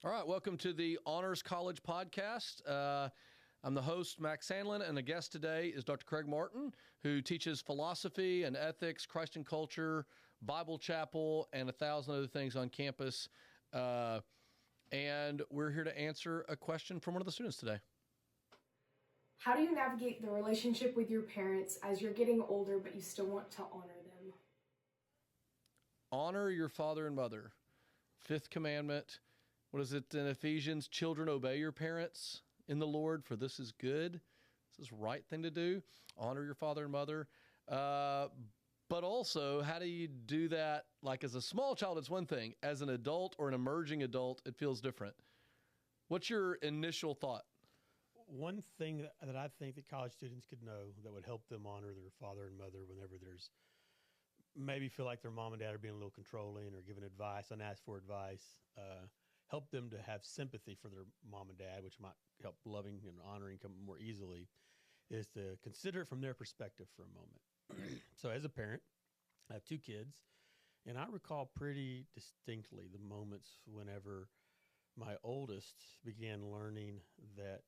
All right, welcome to the Honors College Podcast. I'm the host, Max Sandlin, and the guest today is Dr. Kraig Martin, who teaches philosophy and ethics, Christ and culture, Bible chapel, and 1,000 other things on campus. And we're here to answer a question from one of the students today. How do you navigate the relationship with your parents as you're getting older, but you still want to honor them? Honor your father and mother. Fifth commandment. What is it in Ephesians? Children, obey your parents in the Lord, for this is good. This is the right thing to do. Honor your father and mother. But also, how do you do that? Like as a small child, it's one thing. As an adult or an emerging adult, it feels different. What's your initial thought? One thing that I think that college students could know that would help them honor their father and mother whenever there's maybe feel like their mom and dad are being a little controlling or giving advice, unasked for advice, help them to have sympathy for their mom and dad, which might help loving and honoring come more easily, is to consider it from their perspective for a moment. So as a parent, I have two kids, and I recall pretty distinctly the moments whenever my oldest began learning that,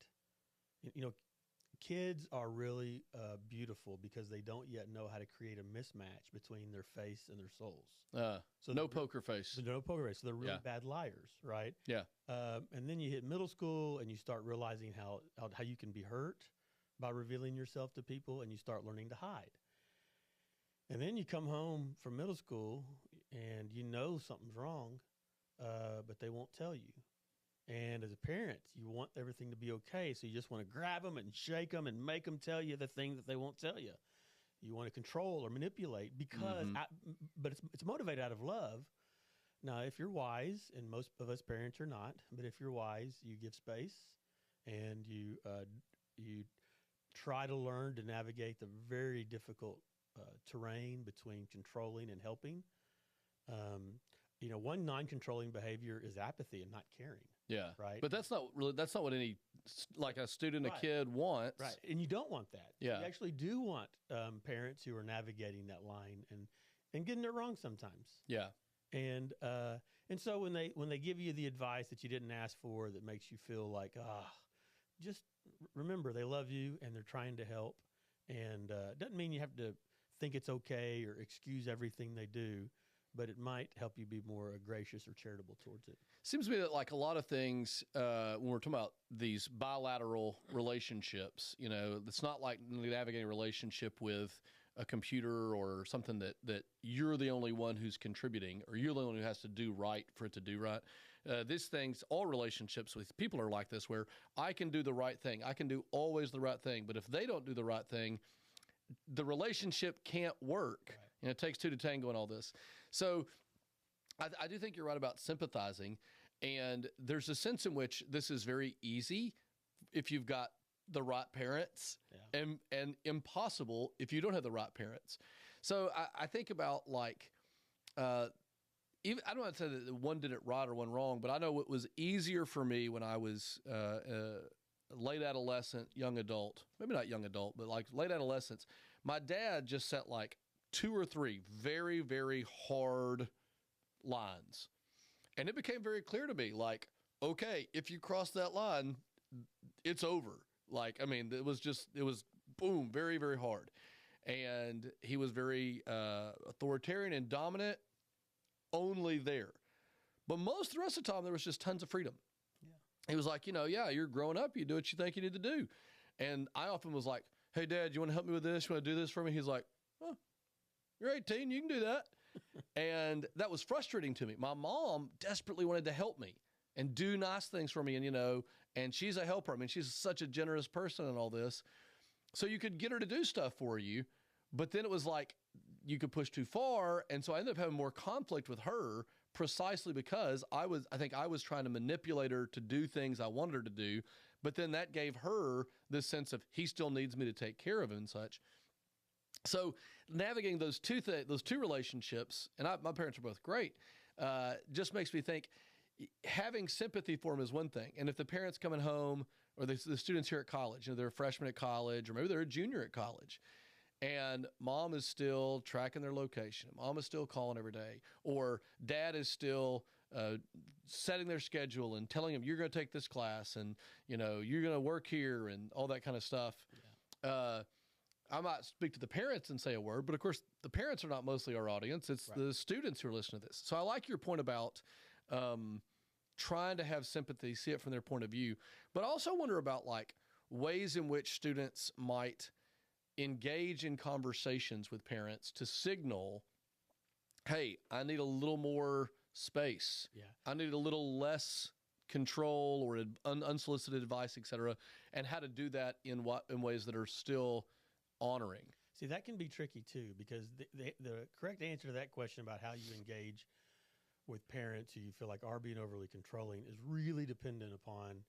kids are really beautiful because they don't yet know how to create a mismatch between their face and their souls. So no poker face. No poker face. So they're really bad liars, right? Yeah. And then you hit middle school and you start realizing how you can be hurt by revealing yourself to people, and you start learning to hide. And then you come home from middle school and you know something's wrong, but they won't tell you. And as a parent, you want everything to be okay, so you just want to grab them and shake them and make them tell you the thing that they won't tell you. You want to control or manipulate because, but it's motivated out of love. Now, if you're wise, and most of us parents are not, but if you're wise, you give space and you try to learn to navigate the very difficult terrain between controlling and helping. One non-controlling behavior is apathy and not caring. Yeah. Right. But that's not what any, like a student, Right. a kid wants. Right. And you don't want that. Yeah. You actually do want parents who are navigating that line and getting it wrong sometimes. Yeah. And so when they give you the advice that you didn't ask for that makes you feel like, just remember they love you and they're trying to help. And it doesn't mean you have to think it's okay or excuse everything they do, but it might help you be more gracious or charitable towards it. Seems to me that like a lot of things, when we're talking about these bilateral relationships, it's not like navigating a relationship with a computer or something that you're the only one who's contributing or you're the only one who has to do right for it to do right. These things, all relationships with people are like this, where I can do the right thing. I can do always the right thing. But if they don't do the right thing, the relationship can't work. Right. It takes two to tango and all this. So I do think you're right about sympathizing. And there's a sense in which this is very easy if you've got the right parents, and impossible if you don't have the right parents. So I think about like, even I don't want to say that one did it right or one wrong, but I know it was easier for me when I was late adolescent, young adult, maybe not young adult, but like late adolescence. My dad just set like 2 or 3 very, very hard lines. And it became very clear to me, like, okay, if you cross that line, it's over. Like, it was boom, very, very hard. And he was very authoritarian and dominant only there. But most of the rest of the time, there was just tons of freedom. Yeah. He was like, you're growing up. You do what you think you need to do. And I often was like, hey, Dad, you want to help me with this? You want to do this for me? He's like, oh, you're 18. You can do that. And that was frustrating to me. My mom desperately wanted to help me and do nice things for me. And she's a helper. She's such a generous person and all this. So you could get her to do stuff for you. But then it was like you could push too far. And so I ended up having more conflict with her precisely because I think I was trying to manipulate her to do things I wanted her to do. But then that gave her this sense of he still needs me to take care of him and such. So navigating those two relationships, and my parents are both great, just makes me think having sympathy for them is one thing. And if the parents coming home or the students here at college, they're a freshman at college, or maybe they're a junior at college, and mom is still tracking their location, mom is still calling every day, or dad is still setting their schedule and telling them you're going to take this class and you're going to work here and all that kind of stuff. Yeah. I might speak to the parents and say a word, but of course the parents are not mostly our audience. It's the students who are listening to this. So I like your point about trying to have sympathy, see it from their point of view, but I also wonder about like ways in which students might engage in conversations with parents to signal, hey, I need a little more space. Yeah. I need a little less control or unsolicited advice, et cetera, and how to do that in ways that are still honoring. See, that can be tricky too, because the correct answer to that question about how you engage with parents who you feel like are being overly controlling is really dependent upon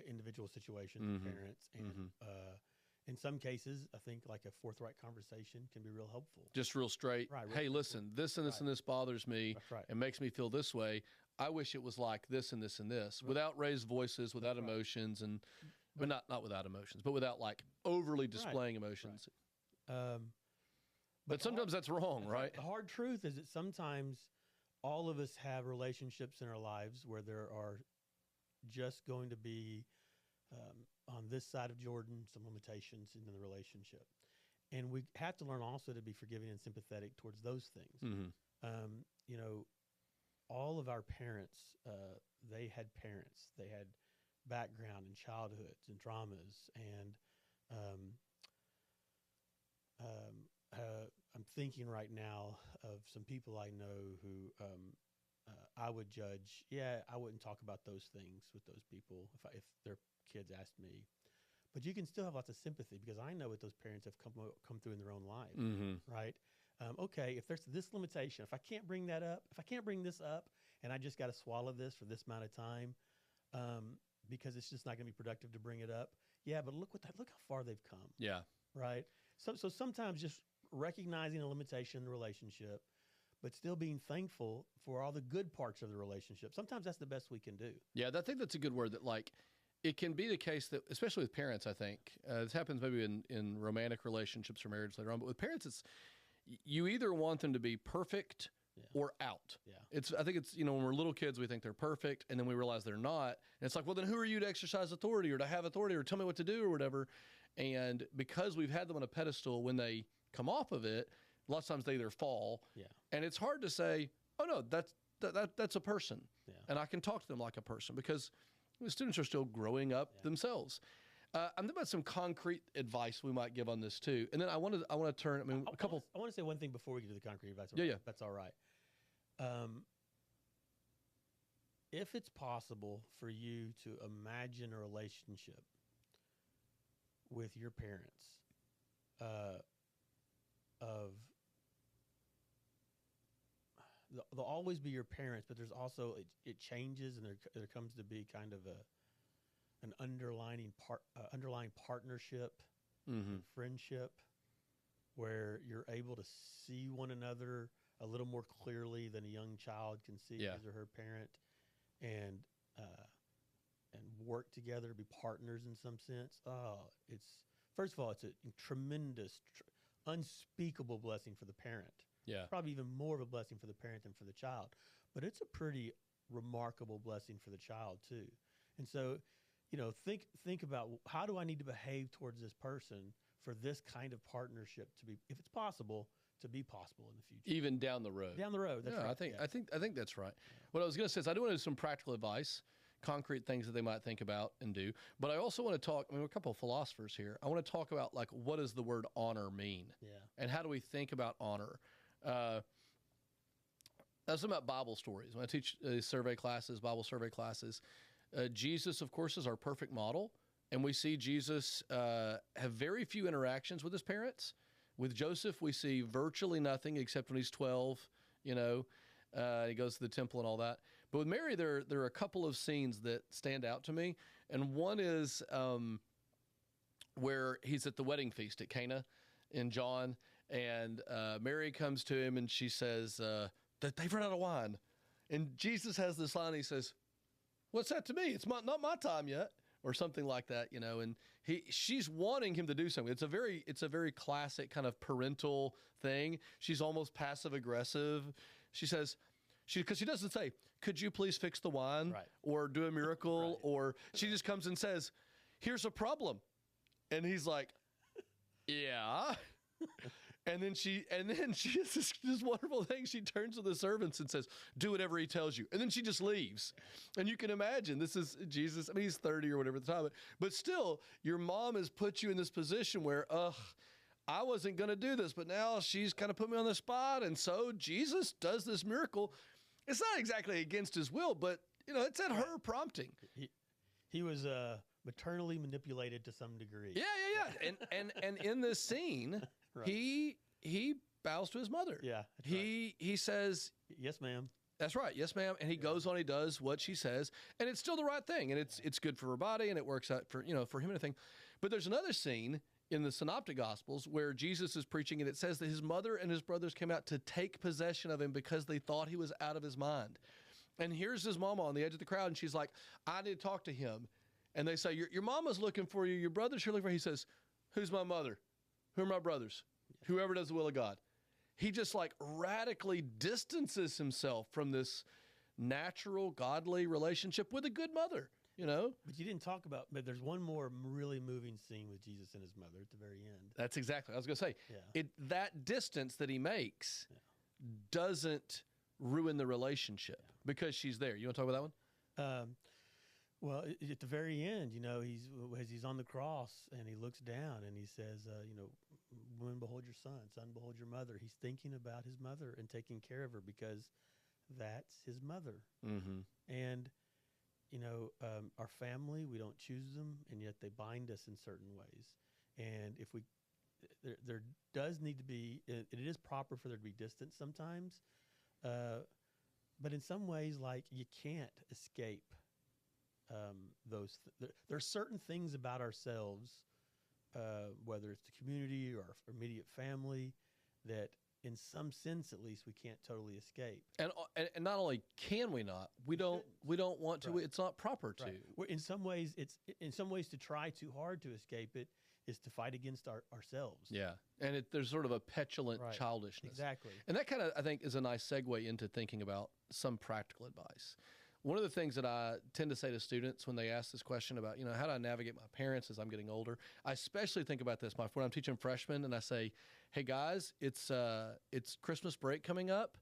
individual situations with parents. And in some cases, I think like a forthright conversation can be real helpful. Just real straight. Right. Hey, listen, this and this and this bothers me and makes me feel this way. I wish it was like this and this and this, without raised voices, without emotions, but not without emotions, but without like overly displaying emotions. But sometimes that's wrong, right? The hard truth is that sometimes all of us have relationships in our lives where there are just going to be on this side of Jordan some limitations in the relationship, and we have to learn also to be forgiving and sympathetic towards those things. All of our parents, they had parents, they had background and childhoods and traumas, and I'm thinking right now of some people I know who I would judge. Yeah, I wouldn't talk about those things with those people if their kids asked me. But you can still have lots of sympathy because I know what those parents have come through in their own life, right? Okay, if there's this limitation, if I can't bring that up, if I can't bring this up, and I just got to swallow this for this amount of time, because it's just not going to be productive to bring it up. Yeah, but look how far they've come. Yeah, right. So sometimes just recognizing a limitation in the relationship, but still being thankful for all the good parts of the relationship. Sometimes that's the best we can do. Yeah, I think that's a good word. That like it can be the case that, especially with parents, I think this happens maybe in romantic relationships or marriage later on, but with parents, it's you either want them to be perfect or out. Yeah. I think it's, when we're little kids, we think they're perfect, and then we realize they're not. And it's like, well, then who are you to exercise authority or to have authority or tell me what to do or whatever? And because we've had them on a pedestal, when they come off of it, a lot of times they either fall. Yeah. And it's hard to say, oh no, that's a person. Yeah. And I can talk to them like a person because the students are still growing up themselves. I'm thinking about some concrete advice we might give on this too, and then I want to turn. I want to say one thing before we get to the concrete advice. Yeah. That's all right. If it's possible for you to imagine a relationship with your parents, they'll always be your parents, but there's also it changes, and there comes to be kind of an underlying partnership, friendship, where you're able to see one another a little more clearly than a young child can see his or her parent, and work together, be partners in some sense. First of all, it's a tremendous, unspeakable blessing for the parent. Yeah, probably even more of a blessing for the parent than for the child, but it's a pretty remarkable blessing for the child too. And so, think about how do I need to behave towards this person for this kind of partnership to be, if it's possible, to be possible in the future, even down the road. Down the road, that's right. I think that's right. Yeah. What I was going to say is I do want to do some practical advice, concrete things that they might think about and do. But I also want to talk. We're a couple of philosophers here. I want to talk about like what does the word honor mean? Yeah. And how do we think about honor? That's about Bible stories. When I teach Bible survey classes, Jesus, of course, is our perfect model. And we see Jesus have very few interactions with his parents. With Joseph, we see virtually nothing except when he's 12, he goes to the temple and all that. But with Mary, there are a couple of scenes that stand out to me. And one is where he's at the wedding feast at Cana in John, And Mary comes to him and she says that they've run out of wine. And Jesus has this line. He says, "What's that to me? It's not my time yet," or something like that, you know. And she's wanting him to do something. It's a very classic kind of parental thing. She's almost passive aggressive. She says, because she doesn't say, "Could you please fix the wine?" Right. or do a miracle, Right. or she just comes and says, "Here's a problem," and he's like, "Yeah." And then she has this wonderful thing. She turns to the servants and says, "Do whatever he tells you." And then she just leaves. And you can imagine, this is Jesus. I mean, he's 30 or whatever at the time. But still, your mom has put you in this position where, I wasn't going to do this, but now she's kind of put me on the spot. And so Jesus does this miracle. It's not exactly against his will, but, you know, it's at her prompting. He was maternally manipulated to some degree. Yeah. And in this scene... Right. He bows to his mother. Yeah. He says, "Yes, ma'am." That's right. "Yes, ma'am." And he goes on, he does what she says, and it's still the right thing. And it's good for her body, and it works out for him and everything. But there's another scene in the Synoptic Gospels where Jesus is preaching, and it says that his mother and his brothers came out to take possession of him because they thought he was out of his mind. And here's his mama on the edge of the crowd, and she's like, "I need to talk to him." And they say, your mama's looking for you. Your brother's here looking for you. He says, "Who's my mother? Who are my brothers? Whoever does the will of God." He just like radically distances himself from this natural, godly relationship with a good mother, you know? But you didn't talk about, but there's one more really moving scene with Jesus and his mother at the very end. That's exactly what I was going to say. Yeah. That distance that he makes doesn't ruin the relationship because she's there. You want to talk about that one? Well, at the very end, you know, he's on the cross and he looks down and he says, you know, "Woman, behold your son behold your mother." He's thinking about his mother and taking care of her because that's his mother. Mm-hmm. And, you know, our family, we don't choose them, and yet they bind us in certain ways. And if there does need to be, it is proper for there to be distance sometimes, but in some ways, like, you can't escape there are certain things about ourselves, whether it's the community or our immediate family, that in some sense, at least, we can't totally escape. And not only can we not, we don't want to. Right. It's not proper to. Right. In some ways, to try too hard to escape it is to fight against ourselves. Yeah, and there's sort of a petulant childishness. Exactly. And that kind of, I think, is a nice segue into thinking about some practical advice. One of the things that I tend to say to students when they ask this question about, you know, how do I navigate my parents as I'm getting older? I especially think about this when I'm teaching freshmen, and I say, "Hey guys, it's Christmas break coming up,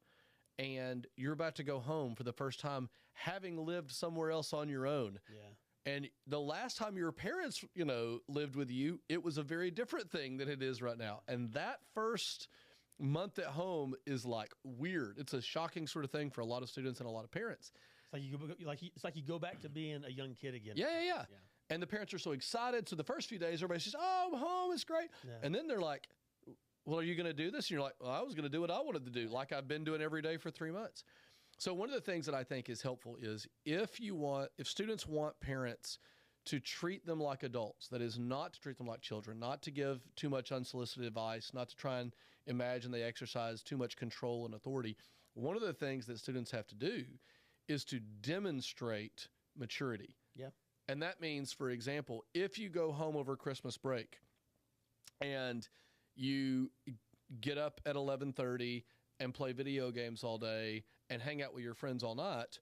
and you're about to go home for the first time, having lived somewhere else on your own. Yeah. And the last time your parents, you know, lived with you, it was a very different thing than it is right now. And that first month at home is like weird. It's a shocking sort of thing for a lot of students and a lot of parents." It's like you go back to being a young kid again. Yeah. And the parents are so excited. So the first few days, everybody says, "Oh, I'm home. It's great." Yeah. And then they're like, "Well, are you going to do this?" And you're like, "Well, I was going to do what I wanted to do, like I've been doing every day for 3 months." So one of the things that I think is helpful is if students want parents to treat them like adults, that is, not to treat them like children, not to give too much unsolicited advice, not to try and imagine they exercise too much control and authority, one of the things that students have to do is to demonstrate maturity. Yeah. And that means, for example, if you go home over Christmas break and you get up at 11:30 and play video games all day and hang out with your friends all night,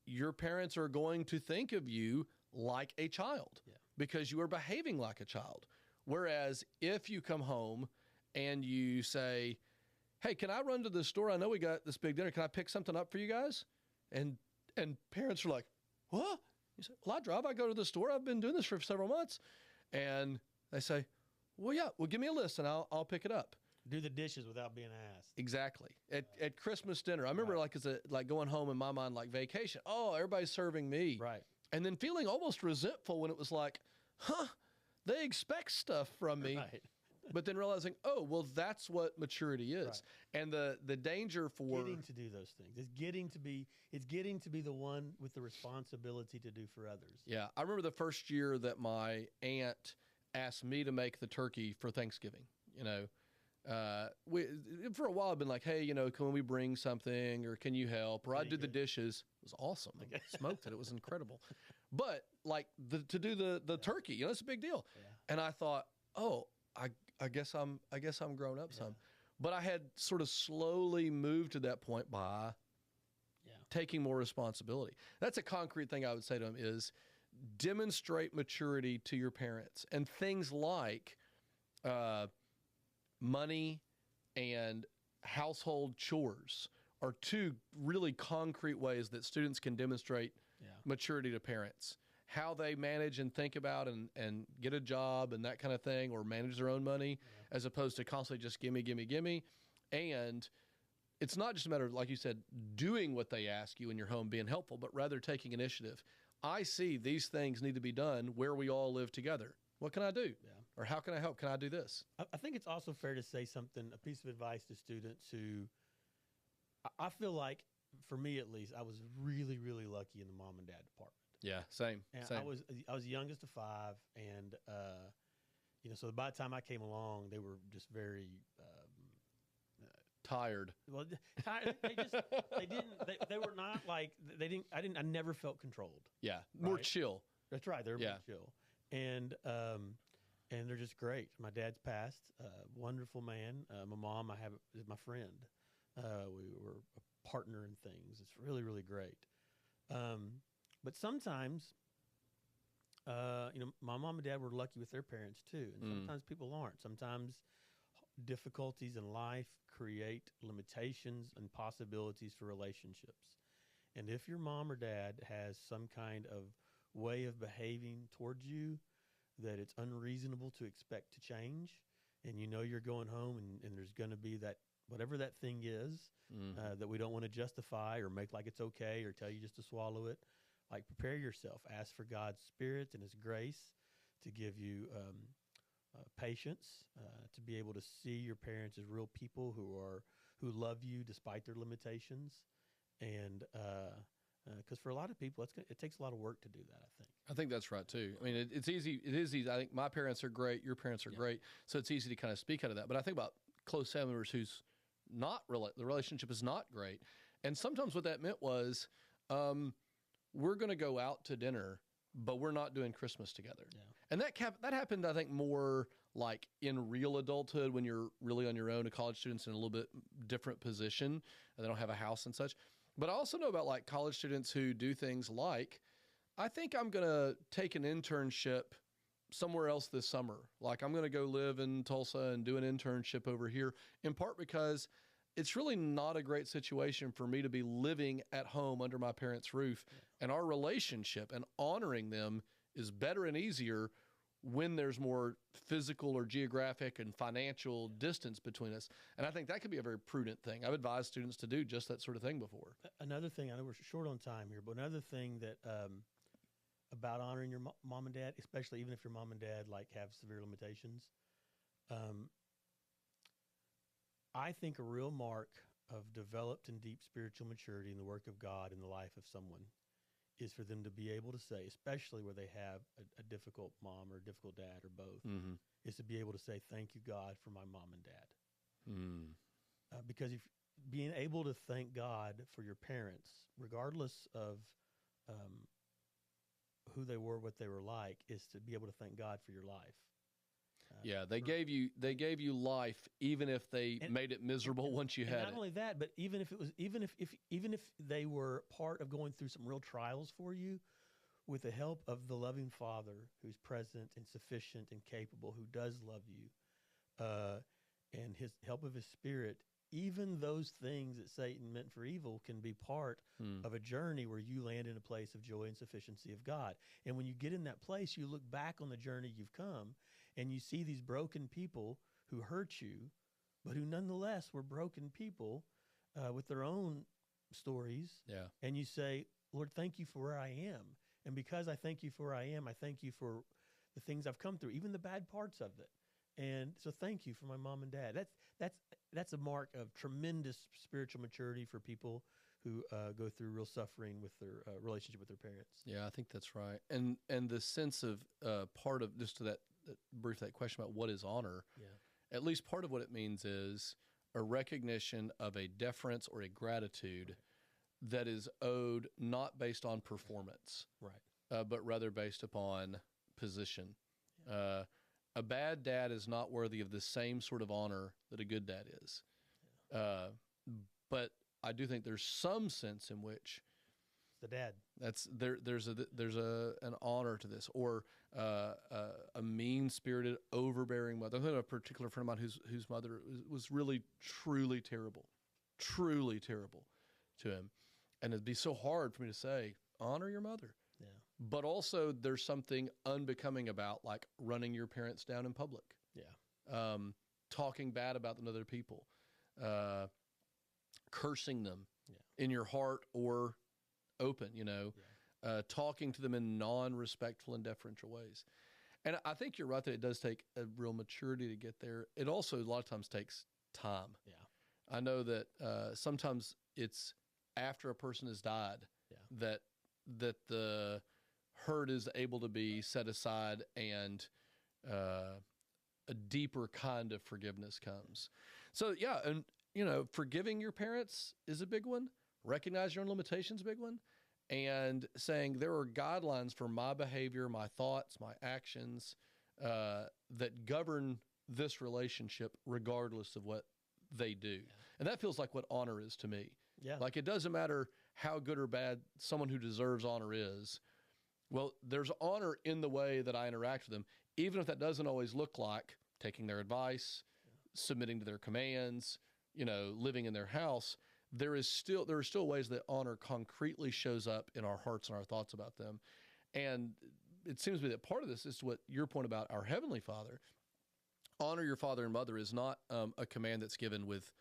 your parents are going to think of you like a child because you are behaving like a child. Whereas if you come home and you say, "Hey, can I run to the store? I know we got this big dinner. Can I pick something up for you guys?" And parents are like, "What?" You say, "Well, I go to the store. I've been doing this for several months." And they say, "Well, yeah, well, give me a list and I'll pick it up." Do the dishes without being asked. Exactly. At Christmas dinner, I remember like going home in my mind, like vacation. Oh, everybody's serving me. Right. And then feeling almost resentful when it was like, they expect stuff from me. Right. But then realizing, oh, well, that's what maturity is. Right. And the danger for getting to do those things. It's getting to be the one with the responsibility to do for others. Yeah. I remember the first year that my aunt asked me to make the turkey for Thanksgiving, you know. We for a while I've been like, hey, can we bring something, or can you help, or I'd do the dishes. It was awesome. I smoked it. It was incredible. But like to do the turkey, it's a big deal. Yeah. And I thought, oh, I guess I'm grown up some. But I had sort of slowly moved to that point by taking more responsibility. That's a concrete thing I would say to them is demonstrate maturity to your parents. And things like money and household chores are two really concrete ways that students can demonstrate maturity to parents. How they manage and think about and get a job and that kind of thing, or manage their own money, as opposed to constantly just gimme, gimme, gimme. And it's not just a matter of, like you said, doing what they ask you in your home, being helpful, but rather taking initiative. I see these things need to be done where we all live together. What can I do? Yeah. Or how can I help? Can I do this? I think it's also fair to say a piece of advice to students who, I feel like, for me at least, I was really, really lucky in the mom and dad department. Yeah, same. And same. I was the youngest of 5, and so by the time I came along, they were just very tired. Well, tired. They were not like I never felt controlled. Yeah, more chill. That's right. They're more chill, and they're just great. My dad's passed, wonderful man. My mom, is my friend. We were a partner in things. It's really, really great. But sometimes, my mom and dad were lucky with their parents too, and sometimes people aren't. Sometimes difficulties in life create limitations and possibilities for relationships. And if your mom or dad has some kind of way of behaving towards you that it's unreasonable to expect to change, and you're going home and there's going to be that, whatever that thing is, that we don't want to justify or make like it's okay or tell you just to swallow it, like prepare yourself. Ask for God's Spirit and His grace to give you patience, to be able to see your parents as real people who love you despite their limitations, and because for a lot of people it takes a lot of work to do that. I think that's right too. I mean, it's easy. It is easy. I think my parents are great. Your parents are great, so it's easy to kind of speak out of that. But I think about close family members who's not the relationship is not great, and sometimes what that meant was, we're going to go out to dinner, but we're not doing Christmas together. Yeah. And that happened, I think, more like in real adulthood when you're really on your own. A college student's in a little bit different position, and they don't have a house and such. But I also know about like college students who do things like, I think I'm going to take an internship somewhere else this summer. Like I'm going to go live in Tulsa and do an internship over here, in part because it's really not a great situation for me to be living at home under my parents' roof. Yeah. And our relationship and honoring them is better and easier when there's more physical or geographic and financial distance between us. And I think that could be a very prudent thing. I've advised students to do just that sort of thing before. Another thing, I know we're short on time here, but another thing that about honoring your mom and dad, especially even if your mom and dad like have severe limitations, I think a real mark of developed and deep spiritual maturity in the work of God in the life of someone is for them to be able to say, especially where they have a difficult mom or a difficult dad or both, is to be able to say, thank you, God, for my mom and dad. Because if being able to thank God for your parents, regardless of who they were, what they were like, is to be able to thank God for your life. Yeah, they gave you life, even if they made it miserable once you had it. Not only that, but even if they were part of going through some real trials for you, with the help of the loving Father who's present and sufficient and capable, who does love you, and His help of His Spirit, even those things that Satan meant for evil can be part of a journey where you land in a place of joy and sufficiency of God. And when you get in that place, you look back on the journey you've come, and you see these broken people who hurt you, but who nonetheless were broken people with their own stories. Yeah. And you say, Lord, thank you for where I am. And because I thank you for where I am, I thank you for the things I've come through, even the bad parts of it. And so thank you for my mom and dad. That's a mark of tremendous spiritual maturity for people who go through real suffering with their relationship with their parents. Yeah, I think that's right. And the sense of part of, just to that question about what is honor. Yeah. at least part of what it means is a recognition of a deference or a gratitude that is owed not based on performance, Right. but rather based upon position. A bad dad is not worthy of the same sort of honor that a good dad is. But I do think there's some sense in which The dad. there's an honor to this, or a mean-spirited, overbearing mother. I'm thinking of a particular friend of mine whose mother was really, truly terrible to him, and it'd be so hard for me to say, honor your mother. Yeah. But also, there's something unbecoming about like running your parents down in public. Yeah. Talking bad about them to other people, cursing them Yeah. in your heart or open, talking to them in non-respectful and deferential ways. And I think you're right that it does take a real maturity to get there. It also a lot of times takes time. Yeah. I know that sometimes it's after a person has died that the hurt is able to be set aside and a deeper kind of forgiveness comes. So yeah, and forgiving your parents is a big one. Recognize your own limitations, big one. And saying there are guidelines for my behavior, my thoughts, my actions that govern this relationship regardless of what they do. Yeah. And that feels like what honor is to me. Yeah. Like it doesn't matter how good or bad someone who deserves honor is. Well, there's honor in the way that I interact with them, even if that doesn't always look like taking their advice, submitting to their commands, living in their house. There are still ways that honor concretely shows up in our hearts and our thoughts about them. And it seems to me that part of this is what your point about our Heavenly Father. Honor your father and mother is not a command that's given with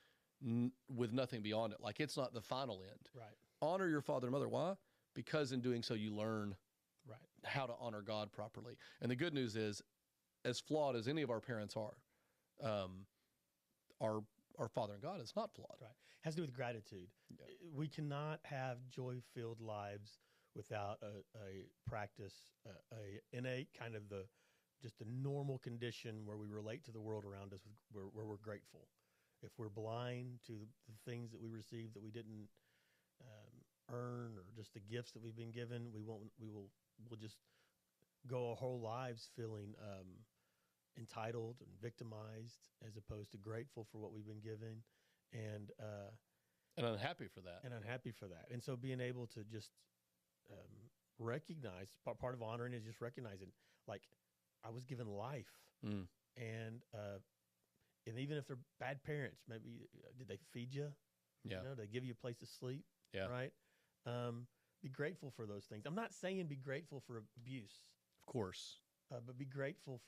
nothing beyond it. Like it's not the final end. Right. Honor your father and mother. Why? Because in doing so, you learn right. how to honor God properly. And the good news is, as flawed as any of our parents are, our Father in God is not flawed. Right. Has to do with gratitude. Yeah. We cannot have joy-filled lives without a practice, a innate kind of just a normal condition where we relate to the world around us where we're grateful. If we're blind to the things that we receive that we didn't earn, or just the gifts that we've been given, we'll just go our whole lives feeling entitled and victimized, as opposed to grateful for what we've been given, and unhappy for that. And so being able to just recognize, part of honoring is just recognizing, like, I was given life, and even if they're bad parents, maybe did they feed you? Yeah. Did they give you a place to sleep? Yeah. Right. Be grateful for those things. I'm not saying be grateful for abuse. Of course. But be grateful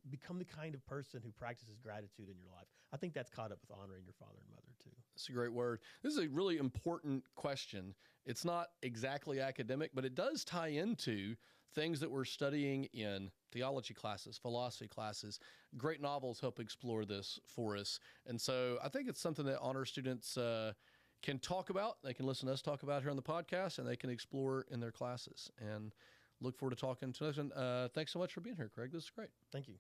become the kind of person who practices gratitude in your life. I think that's caught up with honoring your father and mother too. That's a great word. This is a really important question. It's not exactly academic, but it does tie into things that we're studying in theology classes, philosophy classes. Great novels help explore this for us. And so I think it's something that honor students can talk about. They can listen to us talk about here on the podcast, and they can explore in their classes. And look forward to talking to us. And thanks so much for being here, Kraig. This is great. Thank you.